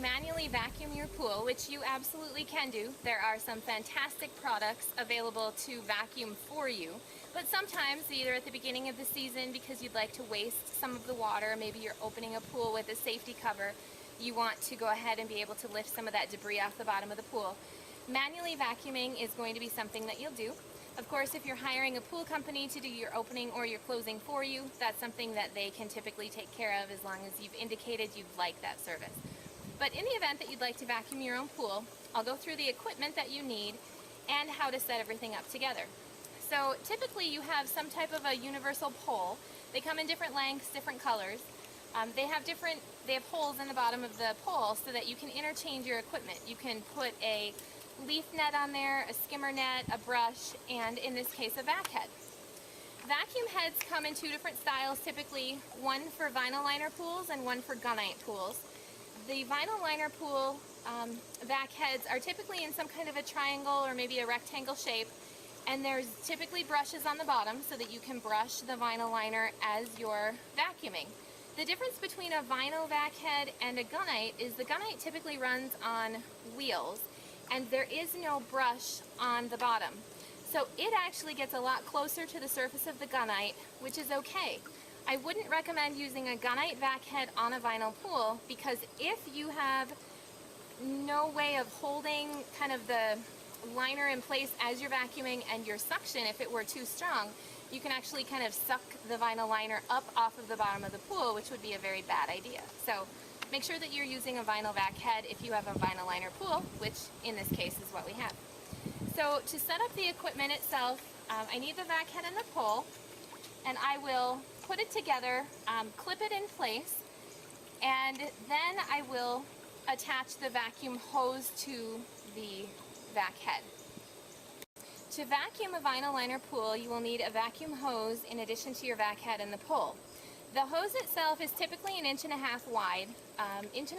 manually vacuum your pool, which you absolutely can do, there are some fantastic products available to vacuum for you. But sometimes, either at the beginning of the season because you'd like to waste some of the water, maybe you're opening a pool with a safety cover, you want to go ahead and be able to lift some of that debris off the bottom of the pool. Manually vacuuming is going to be something that you'll do. Of course, if you're hiring a pool company to do your opening or your closing for you, that's something that they can typically take care of as long as you've indicated you'd like that service. But in the event that you'd like to vacuum your own pool, I'll go through the equipment that you need and how to set everything up together. So typically you have some type of a universal pole. They come in different lengths, different colors. They have holes in the bottom of the pole so that you can interchange your equipment. You can put a leaf net on there, a skimmer net, a brush, and in this case a vac head. Vacuum heads come in two different styles typically, one for vinyl liner pools and one for gunite pools. The vinyl liner pool vac heads are typically in some kind of a triangle or maybe a rectangle shape, and there's typically brushes on the bottom so that you can brush the vinyl liner as you're vacuuming. The difference between a vinyl vac head and a gunite is the gunite typically runs on wheels and there is no brush on the bottom. So it actually gets a lot closer to the surface of the gunite, which is okay. I wouldn't recommend using a gunite vac head on a vinyl pool because if you have no way of holding kind of the liner in place as you're vacuuming and your suction, if it were too strong, you can actually kind of suck the vinyl liner up off of the bottom of the pool, which would be a very bad idea. So make sure that you're using a vinyl vac head if you have a vinyl liner pool, which in this case is what we have. So to set up the equipment itself, I need the vac head and the pole, and I will put it together, clip it in place, and then I will attach the vacuum hose to the vac head. To vacuum a vinyl liner pool, you will need a vacuum hose in addition to your vac head and the pole. The hose itself is typically 1.5 inches wide. 1.25 inch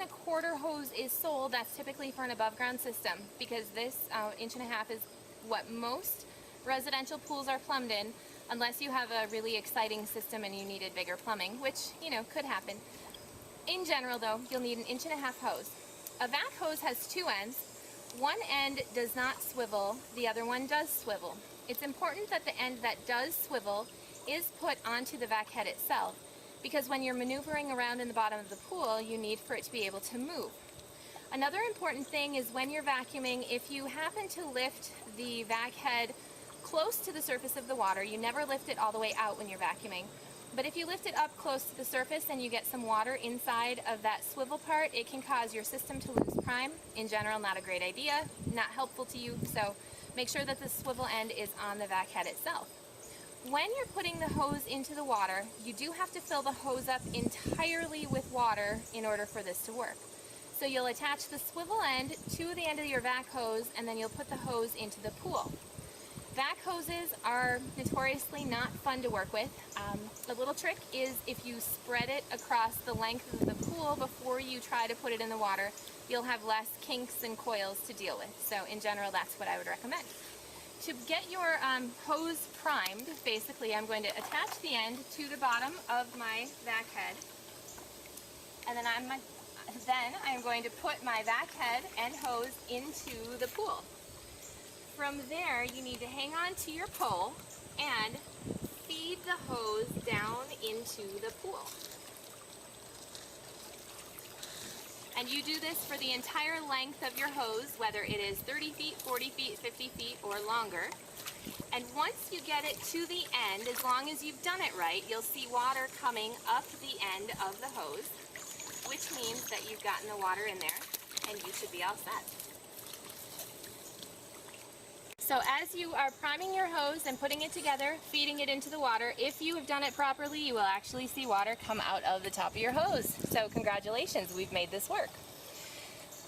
hose is sold. That's typically for an above ground system because this 1.5 inches is what most residential pools are plumbed in, unless you have a really exciting system and you needed bigger plumbing, which, you know, could happen. In general though, you'll need 1.5 inch hose. A vac hose has two ends. One end does not swivel, the other one does swivel. It's important that the end that does swivel is put onto the vac head itself, because when you're maneuvering around in the bottom of the pool, you need for it to be able to move. Another important thing is when you're vacuuming, if you happen to lift the vac head close to the surface of the water, you never lift it all the way out when you're vacuuming, but if you lift it up close to the surface and you get some water inside of that swivel part, it can cause your system to lose prime. In general, not a great idea, not helpful to you, so make sure that the swivel end is on the vac head itself. When you're putting the hose into the water, you do have to fill the hose up entirely with water in order for this to work. So you'll attach the swivel end to the end of your vac hose and then you'll put the hose into the pool. Vac hoses are notoriously not fun to work with. The little trick is if you spread it across the length of the pool before you try to put it in the water, you'll have less kinks and coils to deal with. So in general, that's what I would recommend. To get your hose primed, basically I'm going to attach the end to the bottom of my vac head, and then I'm going to put my vac head and hose into the pool. From there, you need to hang on to your pole and feed the hose down into the pool. And you do this for the entire length of your hose, whether it is 30 feet, 40 feet, 50 feet, or longer. And once you get it to the end, as long as you've done it right, you'll see water coming up the end of the hose, which means that you've gotten the water in there and you should be all set. So as you are priming your hose and putting it together, feeding it into the water, if you have done it properly, you will actually see water come out of the top of your hose. So congratulations, we've made this work.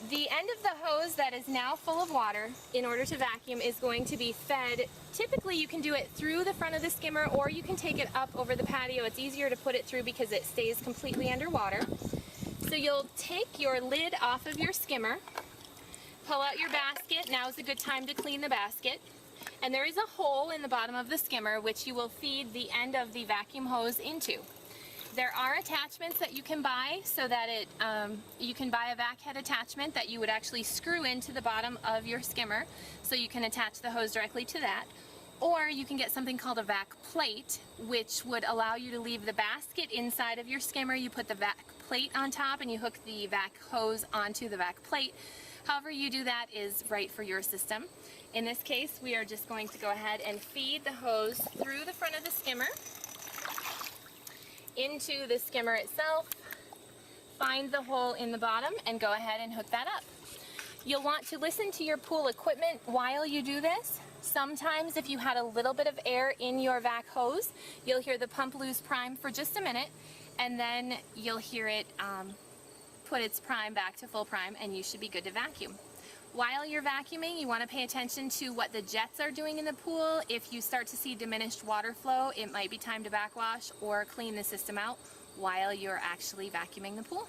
The end of the hose that is now full of water, in order to vacuum, is going to be fed. Typically you can do it through the front of the skimmer or you can take it up over the patio. It's easier to put it through because it stays completely underwater. So you'll take your lid off of your skimmer, pull out your basket. Now is a good time to clean the basket. And there is a hole in the bottom of the skimmer which you will feed the end of the vacuum hose into. There are attachments that you can buy so that you can buy a vac head attachment that you would actually screw into the bottom of your skimmer so you can attach the hose directly to that. Or you can get something called a vac plate, which would allow you to leave the basket inside of your skimmer. You put the vac plate on top and you hook the vac hose onto the vac plate. However you do that is right for your system. In this case, we are just going to go ahead and feed the hose through the front of the skimmer into the skimmer itself, find the hole in the bottom, and go ahead and hook that up. You'll want to listen to your pool equipment while you do this. Sometimes if you had a little bit of air in your vac hose, you'll hear the pump lose prime for just a minute, and then you'll hear it put its prime back to full prime, and you should be good to vacuum. While you're vacuuming, you want to pay attention to what the jets are doing in the pool. If you start to see diminished water flow, it might be time to backwash or clean the system out while you're actually vacuuming the pool.